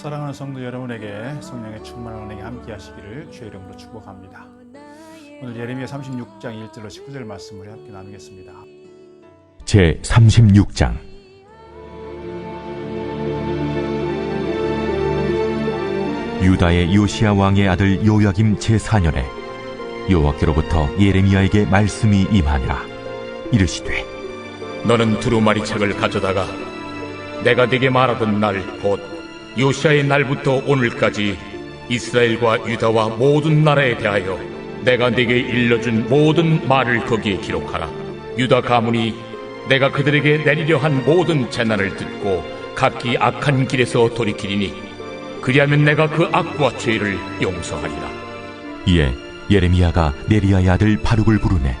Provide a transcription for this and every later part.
사랑하는 성도 여러분에게 성령의 충만한 은혜가 함께 하시기를 주의 이름으로 축복합니다. 오늘 예레미야 36장 1절로 19절 말씀을 함께 나누겠습니다. 제 36장. 유다의 요시야 왕의 아들 요야김 제4년에 여호와께로부터 예레미야에게 말씀이 임하니라. 이르시되, 너는 두루마리 책을 가져다가 내가 네게 말하던 날 곧 요시야의 날부터 오늘까지 이스라엘과 유다와 모든 나라에 대하여 내가 네게 일러준 모든 말을 거기에 기록하라. 유다 가문이 내가 그들에게 내리려 한 모든 재난을 듣고 각기 악한 길에서 돌이키리니 그리하면 내가 그 악과 죄를 용서하리라. 이에 예레미야가 네리야의 아들 바룩을 부르매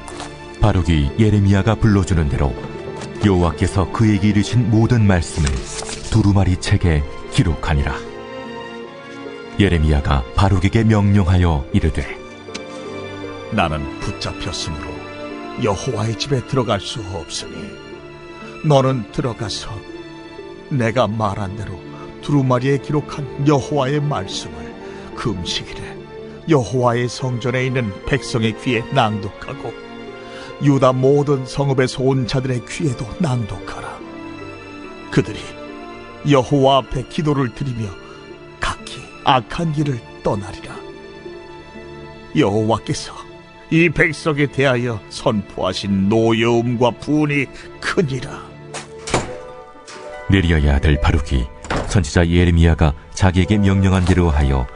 바룩이 예레미야가 불러주는 대로 여호와께서 그에게 이르신 모든 말씀을 두루마리 책에 기록하니라. 예레미야가 바룩에게 명령하여 이르되, 나는 붙잡혔으므로 여호와의 집에 들어갈 수 없으니 너는 들어가서 내가 말한 대로 두루마리에 기록한 여호와의 말씀을 금식일에 여호와의 성전에 있는 백성의 귀에 낭독하고 유다 모든 성읍에서 온 자들의 귀에도 낭독하라. 그들이 여호와 앞에 기도를 드리며 각기 악한 길을 떠나리라. 여호와께서 이 백성에 대하여 선포하신 노여움과 분이 크니라. 네리야의 아들 바룩이 선지자 예레미야가 자기에게 명령한 대로 하여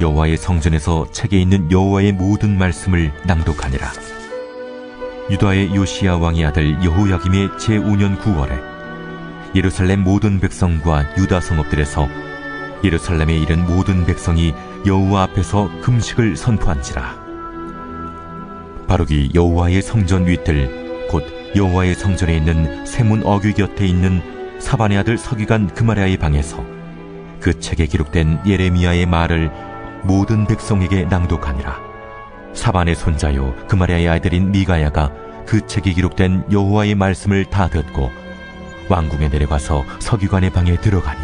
여호와의 성전에서 책에 있는 여호와의 모든 말씀을 낭독하니라. 유다의 요시야 왕의 아들 여호야김의 제5년 9월에 예루살렘 모든 백성과 유다 성읍들에서 예루살렘에 이른 모든 백성이 여호와 앞에서 금식을 선포한지라. 바룩이 여호와의 성전 윗들 곧 여호와의 성전에 있는 세문 어귀 곁에 있는 사반의 아들 서기관 그마랴의 방에서 그 책에 기록된 예레미야의 말을 모든 백성에게 낭독하니라. 사반의 손자요 그마랴의 아들인 미가야가 그 책에 기록된 여호와의 말씀을 다 듣고 왕궁에 내려가서 서기관의 방에 들어가니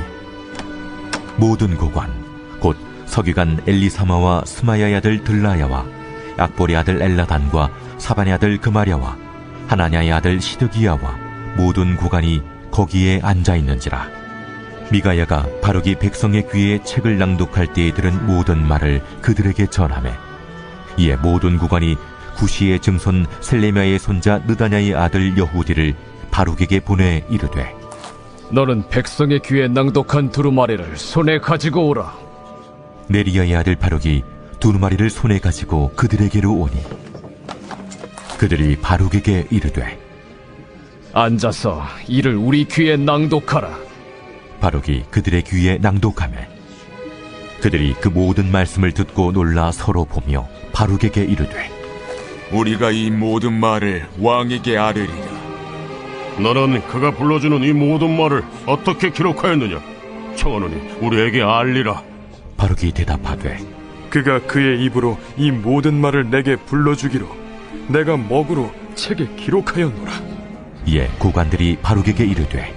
모든 고관 곧 서기관 엘리사마와 스마야의 아들 들라야와 악보리 아들 엘라단과 사반의 아들 그마랴와 하나냐의 아들 시드기야와 모든 고관이 거기에 앉아있는지라. 미가야가 바룩이 백성의 귀에 책을 낭독할 때에 들은 모든 말을 그들에게 전하매 이에 모든 고관이 구시의 증손 셀레미야의 손자 느다냐의 아들 여후디를 바룩에게 보내 이르되, 너는 백성의 귀에 낭독한 두루마리를 손에 가지고 오라. 네리야의 아들 바룩이 두루마리를 손에 가지고 그들에게로 오니 그들이 바룩에게 이르되, 앉아서 이를 우리 귀에 낭독하라. 바룩이 그들의 귀에 낭독하매 그들이 그 모든 말씀을 듣고 놀라 서로 보며 바룩에게 이르되, 우리가 이 모든 말을 왕에게 아뢰리라. 너는 그가 불러주는 이 모든 말을 어떻게 기록하였느냐? 청하노니 우리에게 알리라. 바룩이 대답하되, 그가 그의 입으로 이 모든 말을 내게 불러주기로 내가 먹으로 책에 기록하였노라. 이에 고관들이 바룩에게 이르되,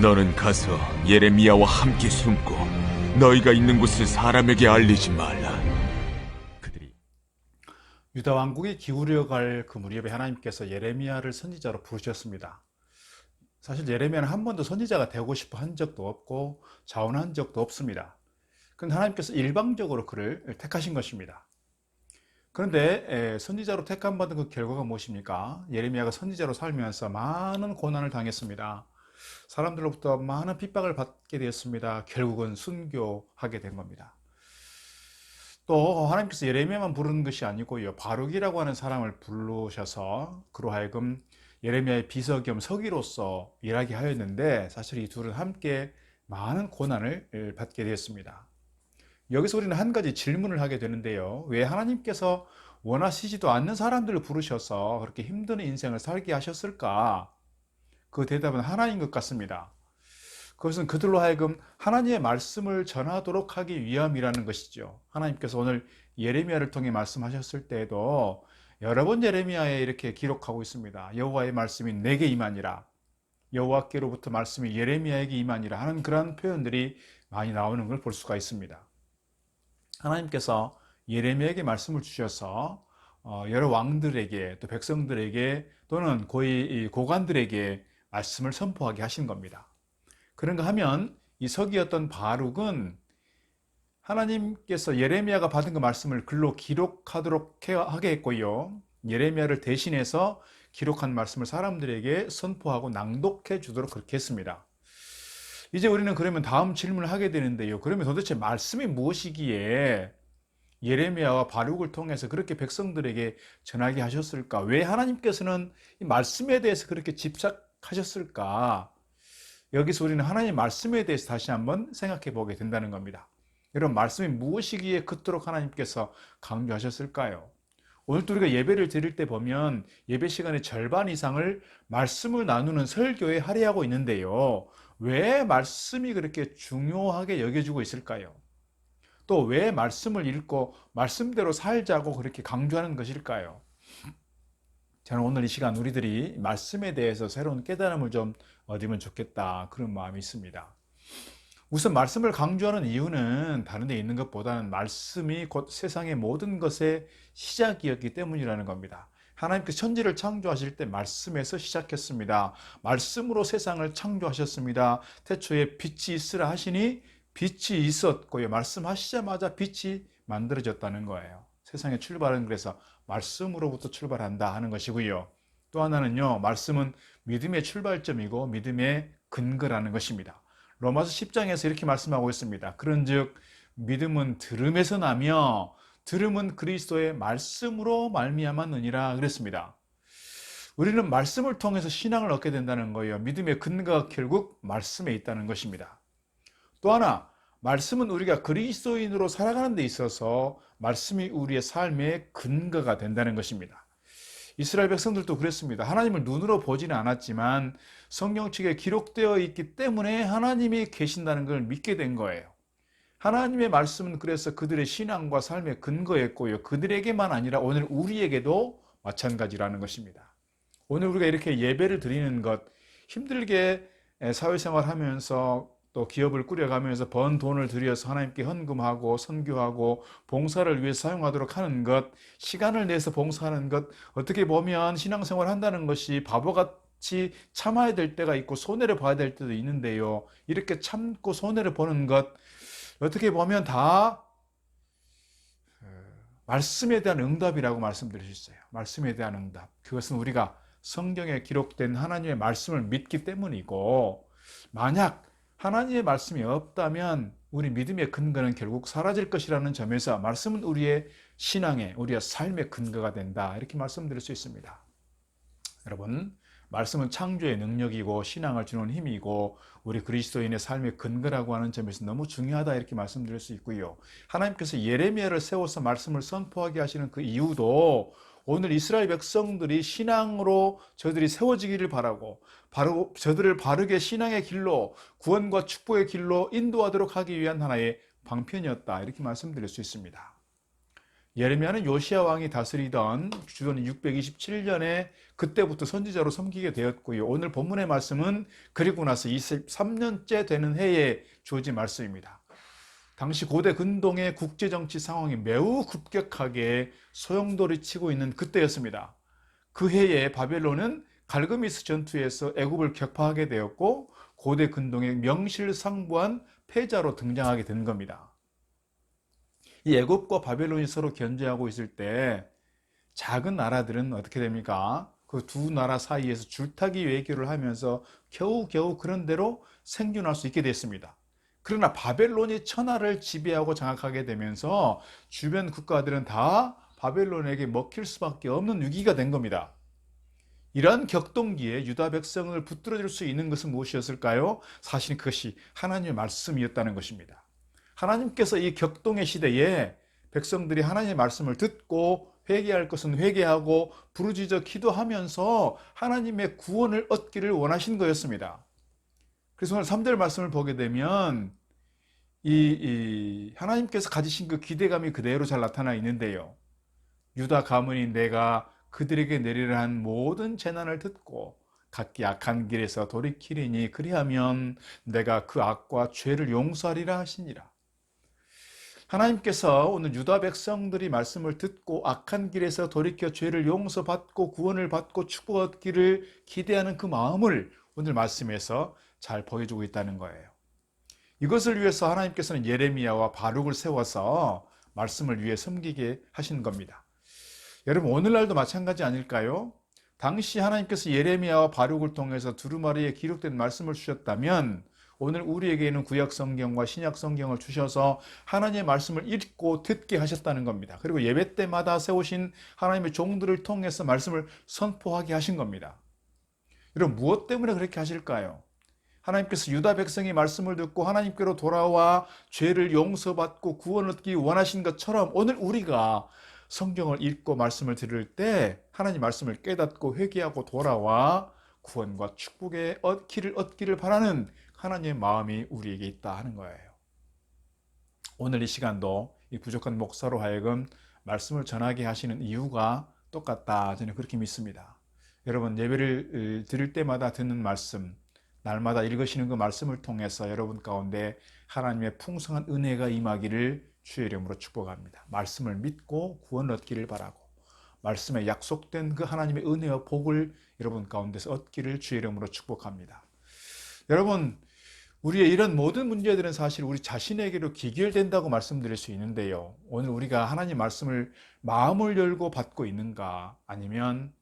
너는 가서 예레미야와 함께 숨고 너희가 있는 곳을 사람에게 알리지 말라. 그들이 유다 왕국이 기울여 갈 그 무렵에 하나님께서 예레미야를 선지자로 부르셨습니다. 사실 예레미야는 한 번도 선지자가 되고 싶어 한 적도 없고 자원한 적도 없습니다. 그런데 하나님께서 일방적으로 그를 택하신 것입니다. 그런데 선지자로 택함 받은 그 결과가 무엇입니까? 예레미야가 선지자로 살면서 많은 고난을 당했습니다. 사람들로부터 많은 핍박을 받게 되었습니다. 결국은 순교하게 된 겁니다. 또 하나님께서 예레미야만 부르는 것이 아니고요, 바룩이라고 하는 사람을 부르셔서 그로 하여금 예레미야의 비서 겸 서기로서 일하게 하였는데 사실 이 둘은 함께 많은 고난을 받게 되었습니다. 여기서 우리는 한 가지 질문을 하게 되는데요, 왜 하나님께서 원하시지도 않는 사람들을 부르셔서 그렇게 힘든 인생을 살게 하셨을까? 그 대답은 하나인 것 같습니다. 그것은 그들로 하여금 하나님의 말씀을 전하도록 하기 위함이라는 것이죠. 하나님께서 오늘 예레미야를 통해 말씀하셨을 때에도 여러 번 예레미야에 이렇게 기록하고 있습니다. 여호와의 말씀이 내게 임하니라. 여호와께로부터 말씀이 예레미야에게 임하니라 하는 그러한 표현들이 많이 나오는 걸 볼 수가 있습니다. 하나님께서 예레미야에게 말씀을 주셔서 여러 왕들에게 또 백성들에게 또는 고위 고관들에게 말씀을 선포하게 하신 겁니다. 그런가 하면 이 서기였던 바룩은 하나님께서 예레미야가 받은 그 말씀을 글로 기록하도록 하게 했고요. 예레미야를 대신해서 기록한 말씀을 사람들에게 선포하고 낭독해 주도록 그렇게 했습니다. 이제 우리는 그러면 다음 질문을 하게 되는데요. 그러면 도대체 말씀이 무엇이기에 예레미야와 바룩을 통해서 그렇게 백성들에게 전하게 하셨을까? 왜 하나님께서는 이 말씀에 대해서 그렇게 집착하셨을까? 여기서 우리는 하나님의 말씀에 대해서 다시 한번 생각해 보게 된다는 겁니다. 여러분, 말씀이 무엇이기에 그토록 하나님께서 강조하셨을까요? 오늘도 우리가 예배를 드릴 때 보면 예배 시간의 절반 이상을 말씀을 나누는 설교에 할애하고 있는데요. 왜 말씀이 그렇게 중요하게 여겨지고 있을까요? 또 왜 말씀을 읽고 말씀대로 살자고 그렇게 강조하는 것일까요? 저는 오늘 이 시간 우리들이 말씀에 대해서 새로운 깨달음을 좀 얻으면 좋겠다, 그런 마음이 있습니다. 우선 말씀을 강조하는 이유는 다른 데 있는 것보다는 말씀이 곧 세상의 모든 것의 시작이었기 때문이라는 겁니다. 하나님께서 천지를 창조하실 때 말씀에서 시작했습니다. 말씀으로 세상을 창조하셨습니다. 태초에 빛이 있으라 하시니 빛이 있었고요. 말씀하시자마자 빛이 만들어졌다는 거예요. 세상의 출발은 그래서 말씀으로부터 출발한다 하는 것이고요. 또 하나는요, 말씀은 믿음의 출발점이고 믿음의 근거라는 것입니다. 로마서 10장에서 이렇게 말씀하고 있습니다. 그런즉 믿음은 들음에서 나며 들음은 그리스도의 말씀으로 말미암았느니라 그랬습니다. 우리는 말씀을 통해서 신앙을 얻게 된다는 거예요. 믿음의 근거가 결국 말씀에 있다는 것입니다. 또 하나, 말씀은 우리가 그리스도인으로 살아가는 데 있어서 말씀이 우리의 삶의 근거가 된다는 것입니다. 이스라엘 백성들도 그랬습니다. 하나님을 눈으로 보지는 않았지만 성경책에 기록되어 있기 때문에 하나님이 계신다는 걸 믿게 된 거예요. 하나님의 말씀은 그래서 그들의 신앙과 삶의 근거였고요. 그들에게만 아니라 오늘 우리에게도 마찬가지라는 것입니다. 오늘 우리가 이렇게 예배를 드리는 것, 힘들게 사회생활하면서 또 기업을 꾸려가면서 번 돈을 들여서 하나님께 헌금하고 선교하고 봉사를 위해 사용하도록 하는 것, 시간을 내서 봉사하는 것, 어떻게 보면 신앙생활 한다는 것이 바보같이 참아야 될 때가 있고 손해를 봐야 될 때도 있는데요. 이렇게 참고 손해를 보는 것, 어떻게 보면 다 말씀에 대한 응답이라고 말씀드릴 수 있어요. 말씀에 대한 응답. 그것은 우리가 성경에 기록된 하나님의 말씀을 믿기 때문이고, 만약 하나님의 말씀이 없다면 우리 믿음의 근거는 결국 사라질 것이라는 점에서 말씀은 우리의 신앙의, 우리의 삶의 근거가 된다, 이렇게 말씀드릴 수 있습니다. 여러분, 말씀은 창조의 능력이고 신앙을 주는 힘이고 우리 그리스도인의 삶의 근거라고 하는 점에서 너무 중요하다, 이렇게 말씀드릴 수 있고요. 하나님께서 예레미야를 세워서 말씀을 선포하게 하시는 그 이유도 오늘 이스라엘 백성들이 신앙으로 저들이 세워지기를 바라고 바로 저들을 바르게 신앙의 길로, 구원과 축복의 길로 인도하도록 하기 위한 하나의 방편이었다, 이렇게 말씀드릴 수 있습니다. 예레미야는 요시야 왕이 다스리던 주전 627년에 그때부터 선지자로 섬기게 되었고요. 오늘 본문의 말씀은 그리고 나서 23년째 되는 해에 주어진 말씀입니다. 당시 고대 근동의 국제정치 상황이 매우 급격하게 소용돌이치고 있는 그때였습니다. 그 해에 바벨론은 갈그미스 전투에서 애굽을 격파하게 되었고 고대 근동의 명실상부한 패자로 등장하게 된 겁니다. 이 애굽과 바벨론이 서로 견제하고 있을 때 작은 나라들은 어떻게 됩니까? 그 두 나라 사이에서 줄타기 외교를 하면서 겨우겨우 그런 대로 생존할 수 있게 됐습니다. 그러나 바벨론이 천하를 지배하고 장악하게 되면서 주변 국가들은 다 바벨론에게 먹힐 수밖에 없는 위기가 된 겁니다. 이러한 격동기에 유다 백성을 붙들어줄 수 있는 것은 무엇이었을까요? 사실 그것이 하나님의 말씀이었다는 것입니다. 하나님께서 이 격동의 시대에 백성들이 하나님의 말씀을 듣고 회개할 것은 회개하고 부르짖어 기도하면서 하나님의 구원을 얻기를 원하신 거였습니다. 그래서 오늘 3절 말씀을 보게 되면 하나님께서 가지신 그 기대감이 그대로 잘 나타나 있는데요. 유다 가문이 내가 그들에게 내리려 한 모든 재난을 듣고 각기 악한 길에서 돌이키리니 그리하면 내가 그 악과 죄를 용서하리라 하시니라. 하나님께서 오늘 유다 백성들이 말씀을 듣고 악한 길에서 돌이켜 죄를 용서받고 구원을 받고 축복 얻기를 기대하는 그 마음을 오늘 말씀에서 잘 보여주고 있다는 거예요. 이것을 위해서 하나님께서는 예레미야와 바룩을 세워서 말씀을 위해 섬기게 하신 겁니다. 여러분, 오늘날도 마찬가지 아닐까요? 당시 하나님께서 예레미야와 바룩을 통해서 두루마리에 기록된 말씀을 주셨다면 오늘 우리에게는 구약 성경과 신약 성경을 주셔서 하나님의 말씀을 읽고 듣게 하셨다는 겁니다. 그리고 예배 때마다 세우신 하나님의 종들을 통해서 말씀을 선포하게 하신 겁니다. 여러분, 무엇 때문에 그렇게 하실까요? 하나님께서 유다 백성이 말씀을 듣고 하나님께로 돌아와 죄를 용서받고 구원 얻기 원하신 것처럼 오늘 우리가 성경을 읽고 말씀을 들을 때 하나님 말씀을 깨닫고 회개하고 돌아와 구원과 축복의 길을 얻기를 바라는 하나님의 마음이 우리에게 있다 하는 거예요. 오늘 이 시간도 이 부족한 목사로 하여금 말씀을 전하게 하시는 이유가 똑같다, 저는 그렇게 믿습니다. 여러분, 예배를 드릴 때마다 듣는 말씀, 날마다 읽으시는 그 말씀을 통해서 여러분 가운데 하나님의 풍성한 은혜가 임하기를 주의 이름으로 축복합니다. 말씀을 믿고 구원 얻기를 바라고 말씀에 약속된 그 하나님의 은혜와 복을 여러분 가운데서 얻기를 주의 이름으로 축복합니다. 여러분, 우리의 이런 모든 문제들은 사실 우리 자신에게로 기결된다고 말씀드릴 수 있는데요. 오늘 우리가 하나님 말씀을 마음을 열고 받고 있는가, 아니면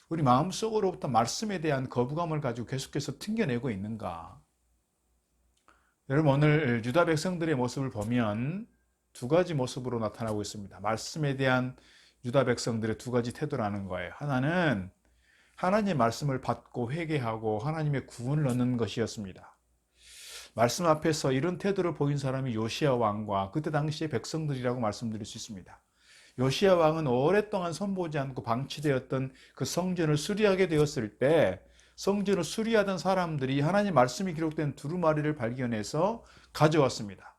우리 마음속으로부터 말씀에 대한 거부감을 가지고 계속해서 튕겨내고 있는가. 여러분, 오늘 유다 백성들의 모습을 보면 두 가지 모습으로 나타나고 있습니다. 말씀에 대한 유다 백성들의 두 가지 태도라는 거예요. 하나는 하나님의 말씀을 받고 회개하고 하나님의 구원을 얻는 것이었습니다. 말씀 앞에서 이런 태도를 보인 사람이 요시야 왕과 그때 당시의 백성들이라고 말씀드릴 수 있습니다. 요시야 왕은 오랫동안 손보지 않고 방치되었던 그 성전을 수리하게 되었을 때 성전을 수리하던 사람들이 하나님 말씀이 기록된 두루마리를 발견해서 가져왔습니다.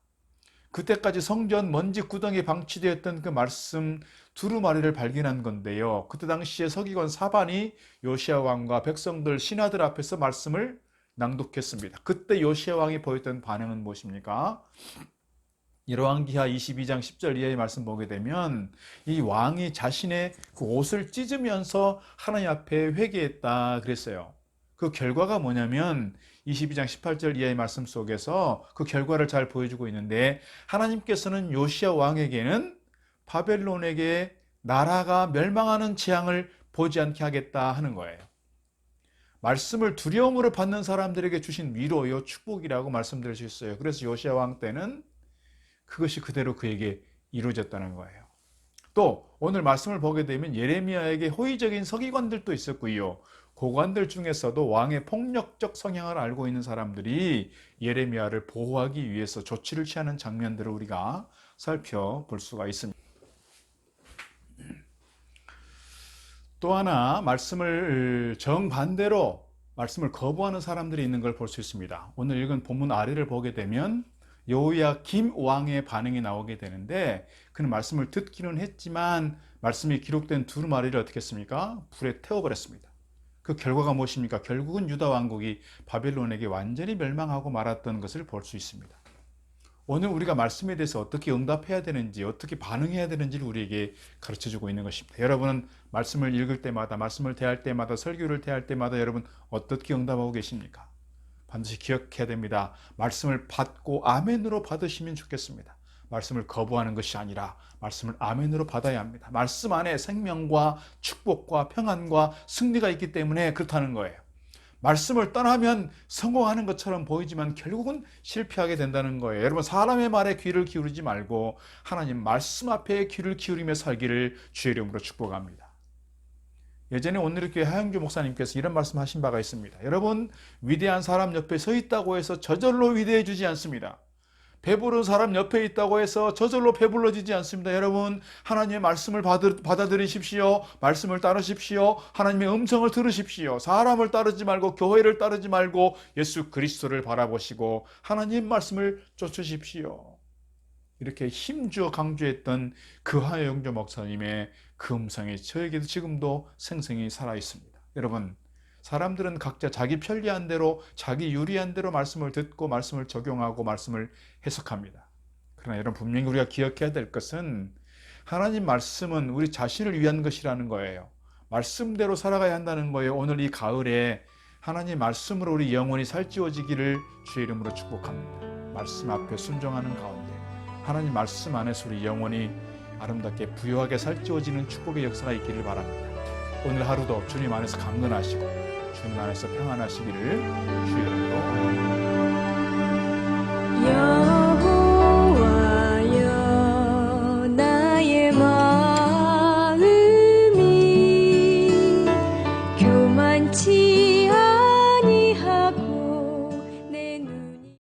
그때까지 성전 먼지 구덩이에 방치되었던 그 말씀 두루마리를 발견한 건데요. 그때 당시에 서기관 사반이 요시야 왕과 백성들 신하들 앞에서 말씀을 낭독했습니다. 그때 요시야 왕이 보였던 반응은 무엇입니까? 열왕기하 22장 10절 이하의 말씀 보게 되면 이 왕이 자신의 그 옷을 찢으면서 하나님 앞에 회개했다 그랬어요. 그 결과가 뭐냐면 22장 18절 이하의 말씀 속에서 그 결과를 잘 보여주고 있는데, 하나님께서는 요시야 왕에게는 바벨론에게 나라가 멸망하는 재앙을 보지 않게 하겠다 하는 거예요. 말씀을 두려움으로 받는 사람들에게 주신 위로요, 축복이라고 말씀드릴 수 있어요. 그래서 요시야 왕 때는 그것이 그대로 그에게 이루어졌다는 거예요. 또 오늘 말씀을 보게 되면 예레미야에게 호의적인 서기관들도 있었고요. 고관들 중에서도 왕의 폭력적 성향을 알고 있는 사람들이 예레미야를 보호하기 위해서 조치를 취하는 장면들을 우리가 살펴볼 수가 있습니다. 또 하나, 말씀을 정반대로 말씀을 거부하는 사람들이 있는 걸 볼 수 있습니다. 오늘 읽은 본문 아래를 보게 되면 여호야김 왕의 반응이 나오게 되는데, 그는 말씀을 듣기는 했지만 말씀이 기록된 두루마리를 어떻게 했습니까? 불에 태워버렸습니다. 그 결과가 무엇입니까? 결국은 유다 왕국이 바벨론에게 완전히 멸망하고 말았던 것을 볼 수 있습니다. 오늘 우리가 말씀에 대해서 어떻게 응답해야 되는지, 어떻게 반응해야 되는지를 우리에게 가르쳐주고 있는 것입니다. 여러분은 말씀을 읽을 때마다, 말씀을 대할 때마다, 설교를 대할 때마다 여러분 어떻게 응답하고 계십니까? 반드시 기억해야 됩니다. 말씀을 받고 아멘으로 받으시면 좋겠습니다. 말씀을 거부하는 것이 아니라 말씀을 아멘으로 받아야 합니다. 말씀 안에 생명과 축복과 평안과 승리가 있기 때문에 그렇다는 거예요. 말씀을 떠나면 성공하는 것처럼 보이지만 결국은 실패하게 된다는 거예요. 여러분, 사람의 말에 귀를 기울이지 말고 하나님 말씀 앞에 귀를 기울이며 살기를 주의 이름으로 축복합니다. 예전에 오늘교회 하영주 목사님께서 이런 말씀하신 바가 있습니다. 여러분, 위대한 사람 옆에 서 있다고 해서 저절로 위대해지지 않습니다. 배부른 사람 옆에 있다고 해서 저절로 배불러지지 않습니다. 여러분, 하나님의 말씀을 받아들이십시오. 말씀을 따르십시오. 하나님의 음성을 들으십시오. 사람을 따르지 말고, 교회를 따르지 말고 예수 그리스도를 바라보시고 하나님 말씀을 쫓으십시오. 이렇게 힘주어 강조했던 그 하영조 목사님의 그 음성이 저에게도 지금도 생생히 살아있습니다. 여러분, 사람들은 각자 자기 편리한 대로, 자기 유리한 대로 말씀을 듣고 말씀을 적용하고 말씀을 해석합니다. 그러나 여러분, 분명히 우리가 기억해야 될 것은 하나님 말씀은 우리 자신을 위한 것이라는 거예요. 말씀대로 살아가야 한다는 거예요. 오늘 이 가을에 하나님 말씀으로 우리 영혼이 살찌워지기를 주의 이름으로 축복합니다. 말씀 앞에 순종하는 가운데 하나님 말씀 안에서 우리 영혼이 아름답게 부유하게 살찌워지는 축복의 역사가 있기를 바랍니다. 오늘 하루도 주님 안에서 강건하시고 주님 안에서 평안하시기를 주의 이름으로